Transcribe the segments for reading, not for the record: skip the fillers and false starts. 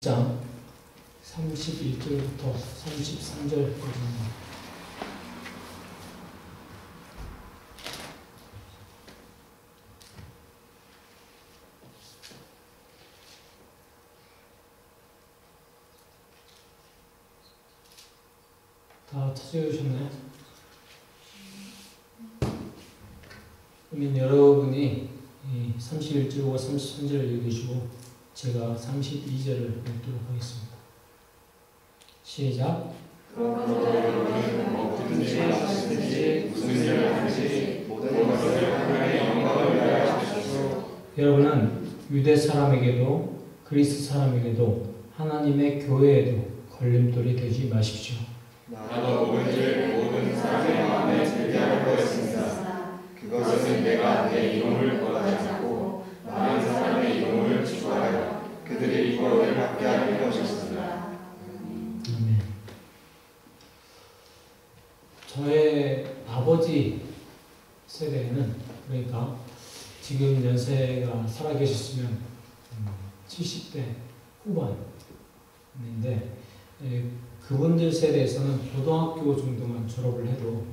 장 31절부터 33절까지입니다. 다 찾으셨나요? 그러면 여러분이 31절과 33절을 읽으시고 제가 32절을 읽도록 하겠습니다. 시작. 뭐든지 하시든지 무슨 일을 하든지 모든 것을 하나님의 영광을 위하여 하십시오. 여러분은 유대 사람에게도 그리스 사람에게도 하나님의 교회에도 걸림돌이 되지 마십시오. 나도 모든 사람의 마음에 들게 할 거였습니다. 그것은 내가 내 이름을 구하지 않고 많은 사람의 이름을 추구하여 그들의 이름을 받게 하는 것이었습니다. 아멘. 저의 아버지 세대에는, 그러니까 지금 연세가 살아계셨으면 70대 후반인데, 그분들 세대에서는 고등학교 정도만 졸업을 해도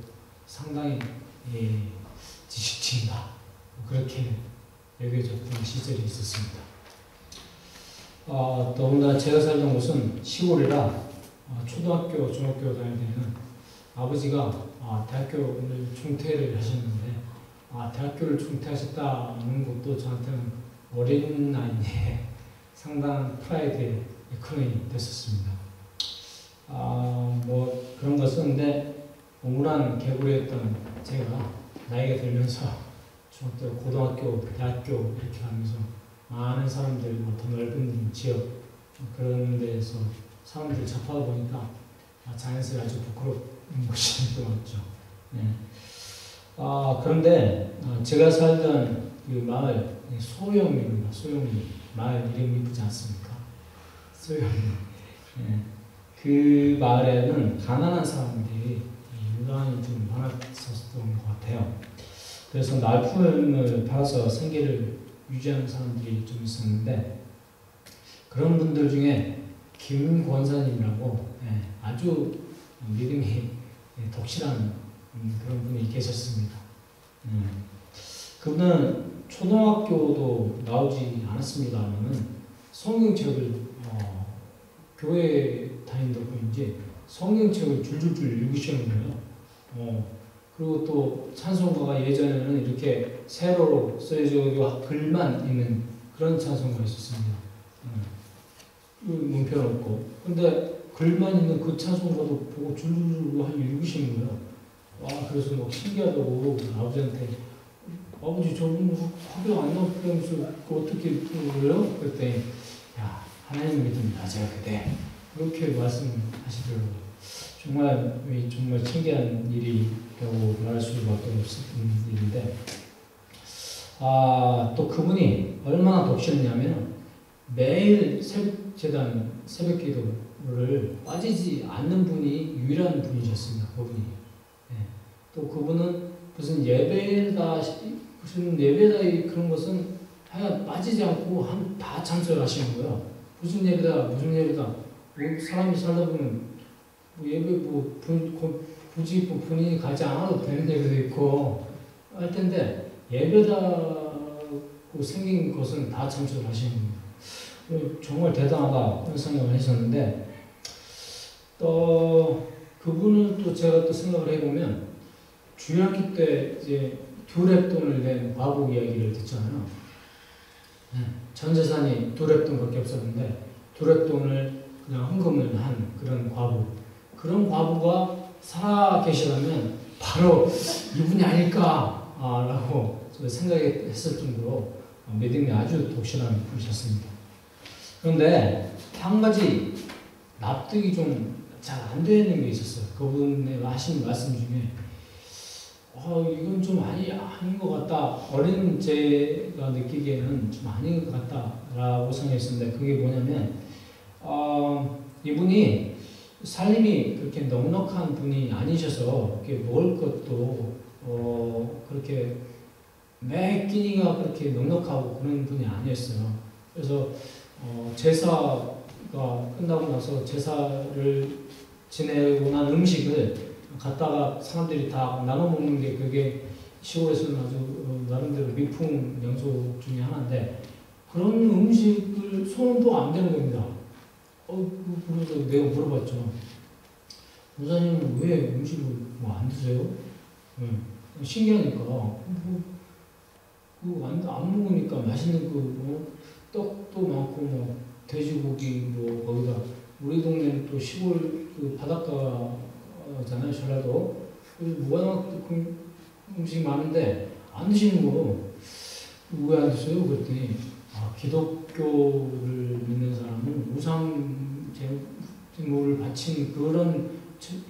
상당히 지식층이다, 그렇게 여겨졌던 시절이 있었습니다. 더군다나 제가 살던 곳은 시골이라 초등학교, 중학교 다닐 때는 아버지가 대학교를 중퇴를 하셨는데, 대학교를 중퇴하셨다는 것도 저한테는 어린 나이에 상당한 프라이드의 이콘이 됐었습니다. 뭐 그런 것은, 근데 우물한 개구리였던 제가 나이가 들면서 중학교, 고등학교, 대학교 이렇게 하면서 많은 사람들, 더 넓은 지역 그런 데에서 사람들 접하다 보니까 자연스레 아주 부끄러운 것이 또 맞죠. 네. 그런데 제가 살던 그 마을, 소영리입니다. 소영리. 마을 이름이 이쁘지 않습니까? 소영리. 네. 그 마을에는 가난한 사람들이 유난히 좀 많았었던 것 같아요. 그래서 말품을 팔아서 생계를 유지하는 사람들이 좀 있었는데, 그런 분들 중에 김 권사님이라고 아주 믿음이 독실한 그런 분이 계셨습니다. 그분은 초등학교도 나오지 않았습니다만은 성경책을 교회 다닌다고 이제 성경책을 줄줄줄 읽으시는 거예요. 그리고 또 찬송가가 예전에는 이렇게 세로로 써져 글만 있는 그런 찬송가 있었습니다. 문편 없고. 근데 글만 있는 그 찬송가도 보고 줄줄줄 읽으시는 거예요. 그래서 막 신기하다고 아버지한테, 아버지 저분 학교 안 나왔다면서 어떻게 그래요? 그랬더니, 야, 하나님 믿습니다. 제가 그때 그렇게 말씀하시더라고요. 정말 신기한 일이라고 말할 수밖에 없는 일인데, 또 그분이 얼마나 독실했냐면 매일 새벽재단 새벽기도를 빠지지 않는 분이 유일한 분이셨습니다. 그분이. 또 그분은 무슨 예배다 그런 것은 하여간 빠지지 않고 다 참석하시는 거예요. 무슨 예배다. 사람이 살다 보면 예배 굳이 본인이 가지 않아도 되는 예배도 있고 할 텐데, 예배다고 생긴 것은 다 참석을 하시는 거예요. 정말 대단하다 그런 생각을 했었는데, 또 그분은 또 제가 또 생각을 해보면 주일학기 때 이제 두랩돈을 낸 과부 이야기를 듣잖아요. 전 재산이 두랩돈밖에 없었는데 두랩돈을 그냥 헌금을 한 그런 과부가 살아 계시다면 바로 이분이 아닐까라고 생각했을 정도로 믿음이 아주 독실한 분이셨습니다. 그런데 한 가지 납득이 좀 잘 안 되는 게 있었어요. 그분의 하신 말씀 중에 이건 좀 아닌 것 같다. 어린 제가 느끼기에는 좀 아닌 것 같다라고 생각했었는데, 그게 뭐냐면 이분이 삶이 그렇게 넉넉한 분이 아니셔서 이렇게 먹을 것도 그렇게 매 끼니가 그렇게 넉넉하고 그런 분이 아니었어요. 그래서 제사 끝나고 나서 제사를 지내고 난 음식을 갖다가 사람들이 다 나눠 먹는 게 그게 시골에서는 아주 나름대로 미풍 양속 중에 하나인데 그런 음식을 손도 안 대는 겁니다. 그래서 내가 물어봤죠. 목사님은 왜 음식을 안 드세요? 신기하니까 안 먹으니까 맛있는 떡도 많고 돼지고기 거기다 우리 동네는 또 시골 바닷가잖아요. 전라도. 무관한 음식이 많은데 안 드시는 거 왜 안 드세요? 그랬더니 기독교를 믿는 사람은 우상 제물을 바친 그런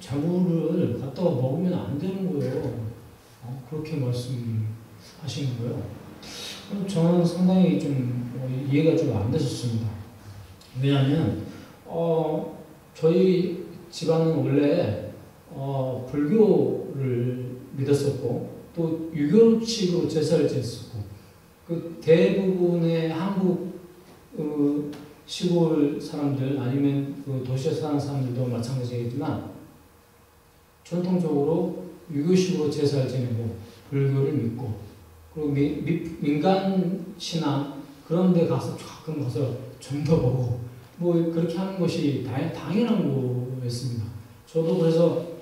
자물을 갖다가 먹으면 안 되는 거예요. 그렇게 말씀하시는 거예요. 저는 상당히 좀 이해가 좀 안 됐었습니다. 왜냐하면 저희 집안은 원래 불교를 믿었었고 또 유교식으로 제사를 지냈었고 그 대부분의 한국 시골 사람들 아니면 도시에 사는 사람들도 마찬가지겠지만 전통적으로 유교식으로 제사를 지내고 불교를 믿고 그리고 민간 신앙 그런 데 가끔 가서 좀 더 보고 그렇게 하는 것이 당연한 거였습니다. 저도 그래서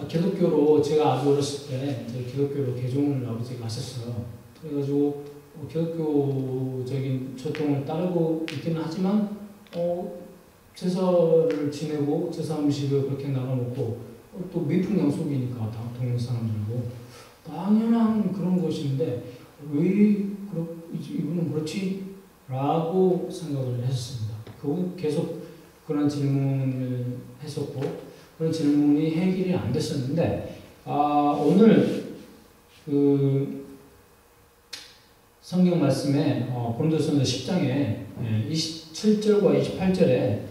기독교로 제가 아주 어렸을 때 기독교로 개종을 아버지가 하셨어요. 그래가지고 기독교적인 전통을 따르고 있기는 하지만 제사를 지내고 제사 음식을 그렇게 나눠 먹고 또 미풍양속이니까 다 동네 사람들고 당연한 그런 것인데 왜 이분은 그렇지? 라고 생각을 했습니다. 계속 그런 질문을 했었고 그런 질문이 해결이 안 됐었는데 오늘 성경 말씀에 고린도전서 10장에 27절과 28절에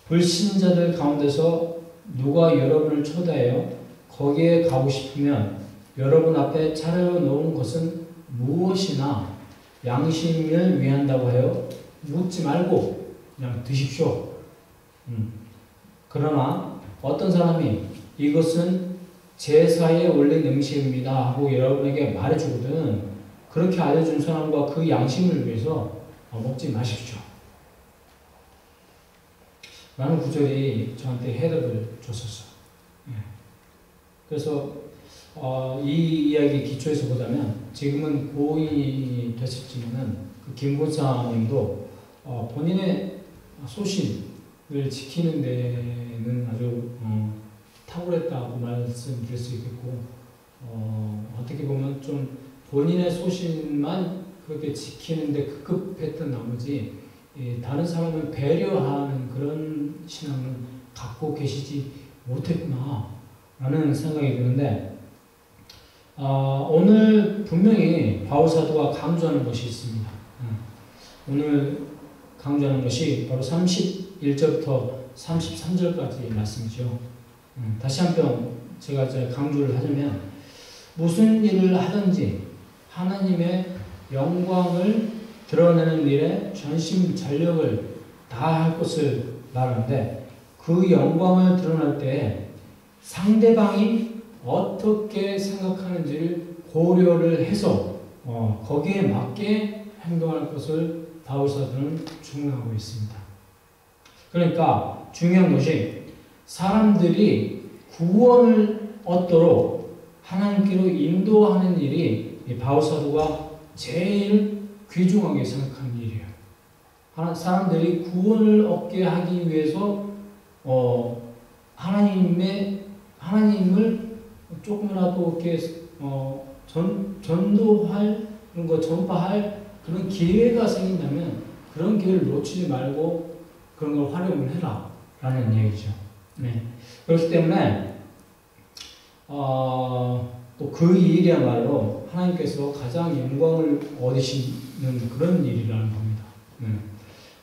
불신자들 가운데서 누가 여러분을 초대하여 거기에 가고 싶으면 여러분 앞에 차려놓은 것은 무엇이나 양심을 위한다고 하여 묻지 말고 그냥 드십시오. 그러나 어떤 사람이 이것은 제사에 올린 음식입니다 하고 여러분에게 말해주거든 그렇게 알려준 사람과 그 양심을 위해서 먹지 마십시오. 라는 구절이 저한테 해답을 줬었어요. 그래서 이 이야기 기초에서 보자면 지금은 고인이 되셨지만은 김 권사님도 본인의 소신을 지키는 데는 아주 탁월했다고 말씀드릴 수 있겠고 어떻게 보면 좀 본인의 소신만 그렇게 지키는데 급급했던 나머지 다른 사람을 배려하는 그런 신앙을 갖고 계시지 못했구나 라는 생각이 드는데 오늘 분명히 바울사도가 강조하는 것이 있습니다. 오늘 강조하는 것이 바로 31절부터 33절까지 말씀이죠. 다시 한번 제가 강조를 하자면 무슨 일을 하든지 하나님의 영광을 드러내는 일에 전심전력을 다할 것을 말하는데 그 영광을 드러낼 때 상대방이 어떻게 생각하는지를 고려를 해서 거기에 맞게 행동할 것을 바울사도는 중요하고 있습니다. 그러니까 중요한 것이 사람들이 구원을 얻도록 하나님께로 인도하는 일이 바울사도가 제일 귀중하게 생각하는 일이에요. 사람들이 구원을 얻게 하기 위해서 하나님을 조금이라도 이렇게 전도할 그런 거 전파할 그런 기회가 생긴다면 그런 기회를 놓치지 말고 그런 걸 활용을 해라 라는 얘기죠. 네. 그렇기 때문에 또 그 일이야말로 하나님께서 가장 영광을 얻으시는 그런 일이라는 겁니다.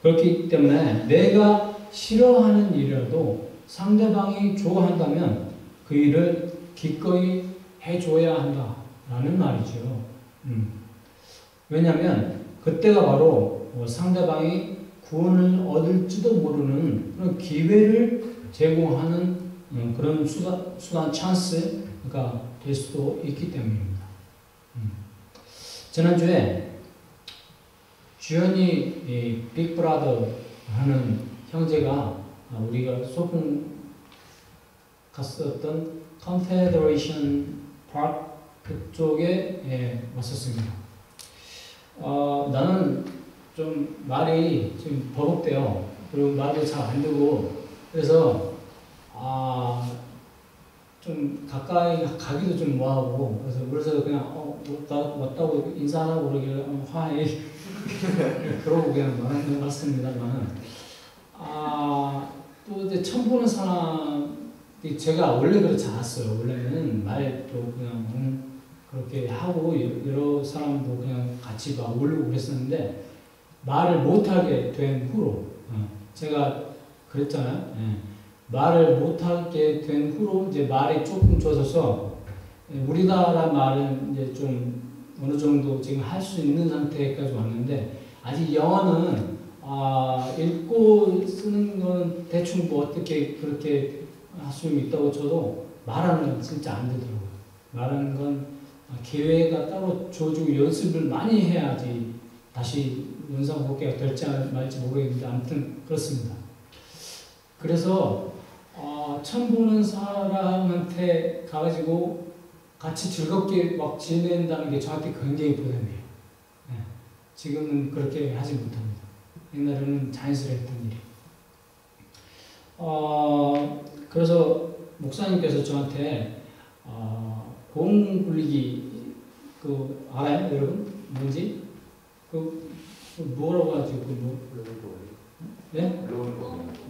그렇기 때문에 내가 싫어하는 일이라도 상대방이 좋아한다면 그 일을 기꺼이 해줘야 한다라는 말이죠. 왜냐하면 그때가 바로 상대방이 구원을 얻을지도 모르는 그런 기회를 제공하는 그런 수단 찬스가 될 수도 있기 때문입니다. 지난주에 주연이 빅브라더 하는 형제가 우리가 소풍 갔었던 컨페더레이션 파크 그쪽에 왔었습니다. 나는 좀 말이 좀 버벅대요. 그리고 말도 잘 안 되고 그래서 좀 가까이 가기도 좀 뭐하고 그래서 그냥 왔다고 인사하고 그러길래 하이 그러고 그냥 말았습니다만 또 이제 처음 보는 사람이 제가 원래 그렇지 않았어요. 원래는 말도 그냥 그렇게 하고 여러 사람도 그냥 같이 막 올리고 그랬었는데 말을 못하게 된 후로 제가 그랬잖아요. 말을 못하게 된 후로 이제 말이 조금 좋아져서 우리나라 말은 이제 좀 어느 정도 지금 할 수 있는 상태까지 왔는데 아직 영어는 읽고 쓰는 건 대충 뭐 어떻게 그렇게 할 수 있다고 쳐도 말하는 건 진짜 안 되더라고요. 말하는 건 기회가 따로 줘주고 연습을 많이 해야지 다시 원상복귀가 될지 말지 모르겠는데 아무튼 그렇습니다. 그래서 처음 보는 사람한테 가가지고 같이 즐겁게 막 지낸다는 게 저한테 굉장히 부담이에요. 지금은 그렇게 하지 못합니다. 옛날에는 자연스러웠던 일이. 그래서 목사님께서 저한테 공 굴리기 그 알아요, 여러분? 뭔지? 뭐라고 하죠? 네?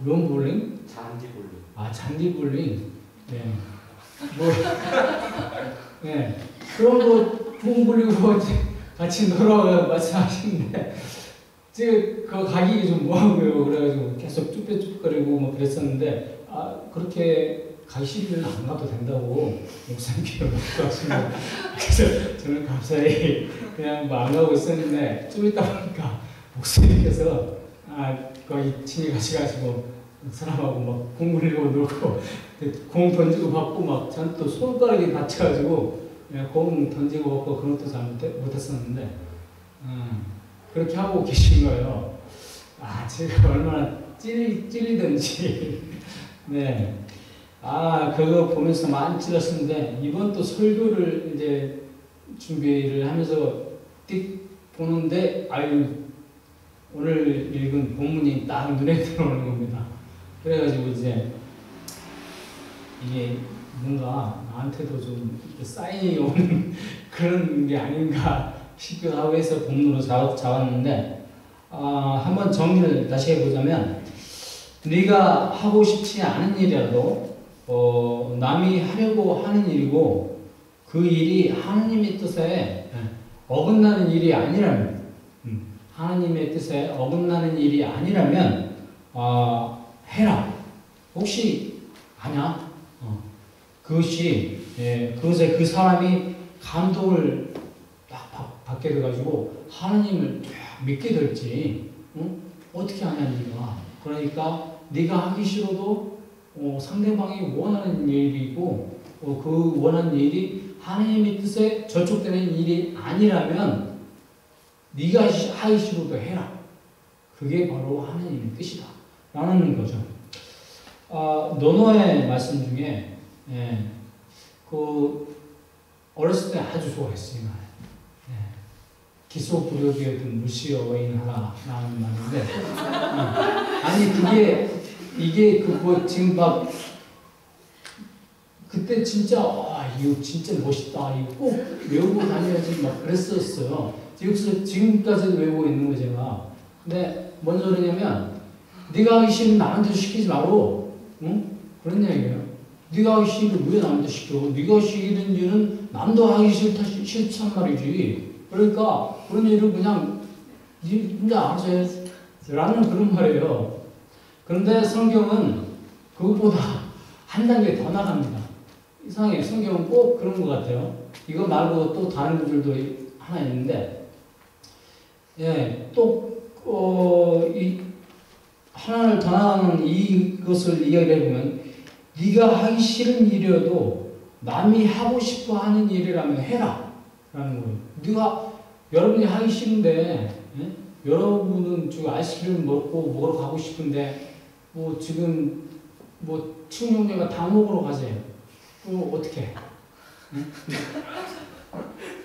론 볼링? 잔디 볼링. 잔디 볼링. 네. 네. 그런 거 공 굴리고 같이 놀아가 말씀하시는데 지금 그거 가기 좀 뭐하고요. 그래가지고 계속 쭈뼛쭈뼛거리고 뭐 그랬었는데 그렇게 가기 싫으면 안 가도 된다고 목사님께서 말씀하시면 그래서 저는 감사히 그냥 뭐 안 가고 있었는데 좀 있다 보니까 목사님께서 거의 친히 같이 가지고 사람하고 막 공 굴리고 놀고 공 던지고 받고 막 전 또 손가락이 다쳐가지고 공 던지고 받고 그런 것도 잘 못했었는데 그렇게 하고 계신 거예요. 제가 얼마나 찔리던지. 네. 그거 보면서 많이 찔렀었는데, 이번 또 설교를 이제 준비를 하면서 띡 보는데, 오늘 읽은 본문이 딱 눈에 들어오는 겁니다. 그래가지고 이제, 이게 뭔가 나한테도 좀 사인이 오는 그런 게 아닌가 싶기도 하고 해서 본문으로 잡았는데, 한번 정리를 다시 해보자면, 네가 하고 싶지 않은 일이라도 남이 하려고 하는 일이고 그 일이 하나님의 뜻에 어긋나는 일이 아니라면 하나님의 뜻에 어긋나는 일이 아니라면 해라. 혹시 아냐? 그것에 그 사람이 감동을 딱 받게 돼가지고 하나님을 믿게 될지 어떻게 하냐 네가. 그러니까 네가 하기 싫어도 상대방이 원하는 일이고 그 원하는 일이 하나님의 뜻에 저촉되는 일이 아니라면 네가 하기 싫어도 해라. 그게 바로 하나님의 뜻이다 라는 거죠. 노노의 말씀 중에 어렸을 때 아주 좋아했어요. 기소부력이어든 무시어인하라 라는 말인데 이게 지금 막 그때 진짜 이거 진짜 멋있다 이거 꼭 외우고 다녀야지 막 그랬었어요. 지금까지도 외우고 있는 거 제가. 근데 뭔 소리냐면 네가 하기 싫으면 남한테 시키지 말고 그런 얘기예요. 네가 하기 싫으면 왜 남한테 시켜? 네가 하기 싫은 일은 남도 하기 싫단 말이지. 그러니까 그런 일을 그냥 혼자 알아서 해 라는 그런 말이에요. 그런데 성경은 그것보다 한 단계 더 나갑니다. 이상하게 성경은 꼭 그런 것 같아요. 이거 말고 또 다른 구절도 하나 있는데, 하나를 더 나아가는 이것을 이야기를 해보면 네가 하기 싫은 일이어도 남이 하고 싶어 하는 일이라면 해라 라는 거예요. 네가 여러분이 하기 싫은데 여러분은 지금 아이스크림 먹으러 가고 싶은데 뭐 지금 뭐 친형제가 닭 먹으러 가세요. 또 어떻게 해?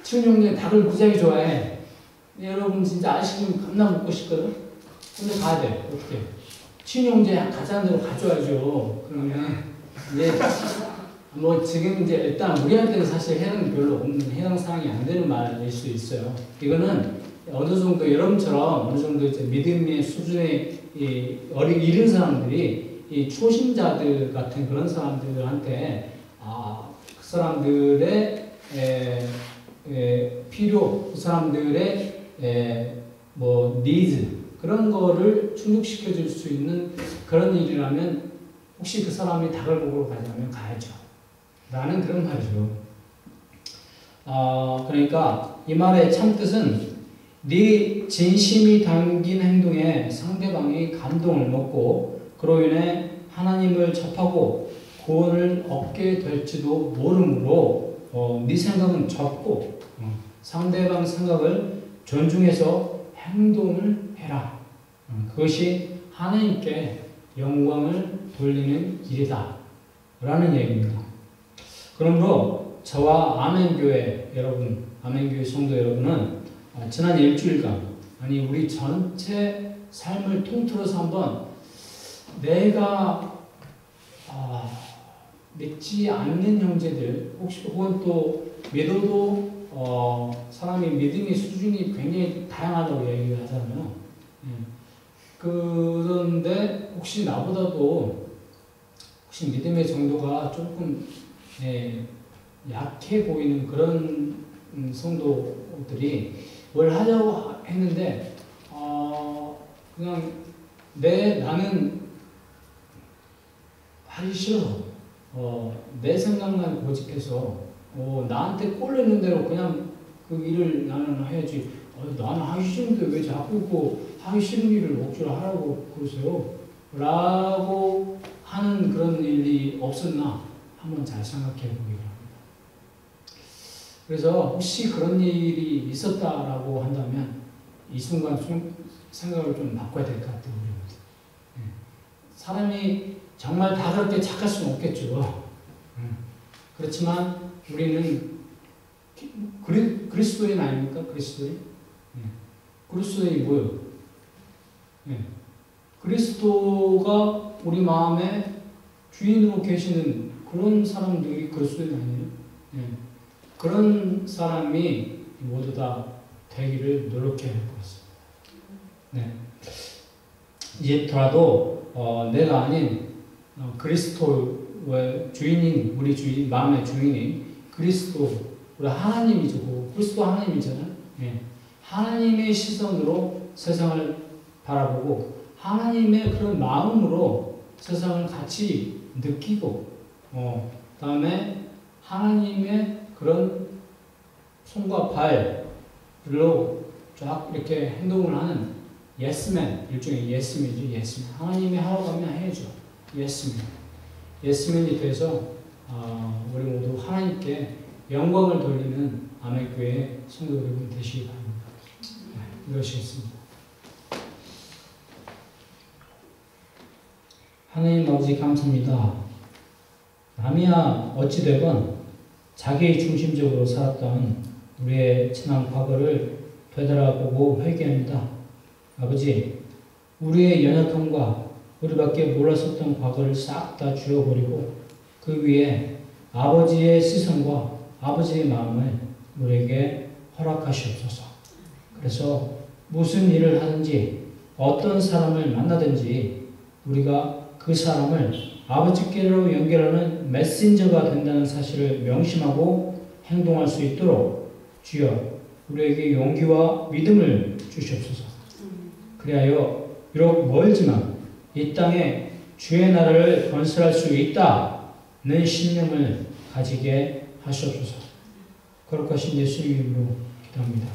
친형제 닭을 무지하게 좋아해. 여러분 진짜 아이스크림 겁나 먹고 싶거든? 근데 가야 돼. 어떻게? 친형제 가자는 대로 가져야죠. 그러면 이제 뭐 지금 이제 일단 우리한테는 사실 해당이 별로 없는 해당 사항이 안 되는 말일 수 있어요. 이거는 어느 정도 여러분처럼 어느 정도 이제 믿음의 수준에 이른 사람들이 이 초신자들 같은 그런 사람들한테 그 사람들의 필요, 그 사람들의 뭐 니즈 그런 거를 충족시켜 줄 수 있는 그런 일이라면 혹시 그 사람이 닭을 먹으러 가자면 가야죠. 라는 그런 말이죠. 그러니까 이 말의 참뜻은 네 진심이 담긴 행동에 상대방이 감동을 먹고 그로 인해 하나님을 접하고 구원을 얻게 될지도 모르므로 네 생각은 접고 상대방 생각을 존중해서 행동을 해라. 그것이 하나님께 영광을 돌리는 일이다. 라는 얘기입니다. 그러므로 저와 아멘교회 여러분, 아멘교회 성도 여러분은 지난 일주일간, 아니 우리 전체 삶을 통틀어서 한번 내가 믿지 않는 형제들, 혹은 또 믿어도 사람이 믿음의 수준이 굉장히 다양하다고 얘기를 하잖아요. 그런데 혹시 나보다도 혹시 믿음의 정도가 조금 약해 보이는 그런 성도들이 뭘 하자고 했는데 그냥 나는 하기 싫어서 내 생각만 고집해서 나한테 꼴리는 대로 그냥 그 일을 나는 해야지. 나는 하기 싫은데 왜 자꾸 하기 싫은 일을 억지로 하라고 그러세요? 라고 하는 그런 일이 없었나 한번 잘 생각해 보기 바랍니다. 그래서 혹시 그런 일이 있었다라고 한다면 이 순간 생각을 좀 바꿔야 될 것 같아요. 사람이 정말 다 그렇게 착할 수는 없겠죠. 그렇지만 우리는 그리스도인 아닙니까? 그리스도인? 그리스도인이 뭐예요? 그리스도가 우리 마음에 주인으로 계시는 그런 사람들이 그리스도인 아니에요? 그런 사람이 모두 다 되기를 노력해야 할 것 같습니다. 이제더라도 내가 아닌 그리스도의 주인인 우리 주인, 마음의 주인인 그리스도, 우리 하나님이죠. 그리스도 하나님이잖아요. 하나님의 시선으로 세상을 바라보고 하나님의 그런 마음으로 세상을 같이 느끼고 다음에 하나님의 그런 손과 발로 쫙 이렇게 행동을 하는 예스맨, 일종의 예스맨이죠. 예스맨. 하나님이 하라고 하면 해야죠. 예스맨. 예스맨이 돼서 우리 모두 하나님께 영광을 돌리는 아멘교회 성도 여러분 되시기 바랍니다. 기도하시겠습니다. 하나님 아버지 감사합니다. 남이야 어찌되건 자기 중심적으로 살았던 우리의 지난 과거를 되돌아보고 회개합니다. 아버지, 우리의 연약함과 우리밖에 몰랐었던 과거를 싹 다 지워버리고 그 위에 아버지의 시선과 아버지의 마음을 우리에게 허락하시옵소서. 그래서 무슨 일을 하든지 어떤 사람을 만나든지 우리가 그 사람을 아버지께로 연결하는 메신저가 된다는 사실을 명심하고 행동할 수 있도록 주여 우리에게 용기와 믿음을 주시옵소서. 그리하여 비록 멀지만 이 땅에 주의 나라를 건설할 수 있다는 신념을 가지게 하시옵소서. 거룩하신 예수님 이름으로 기도합니다.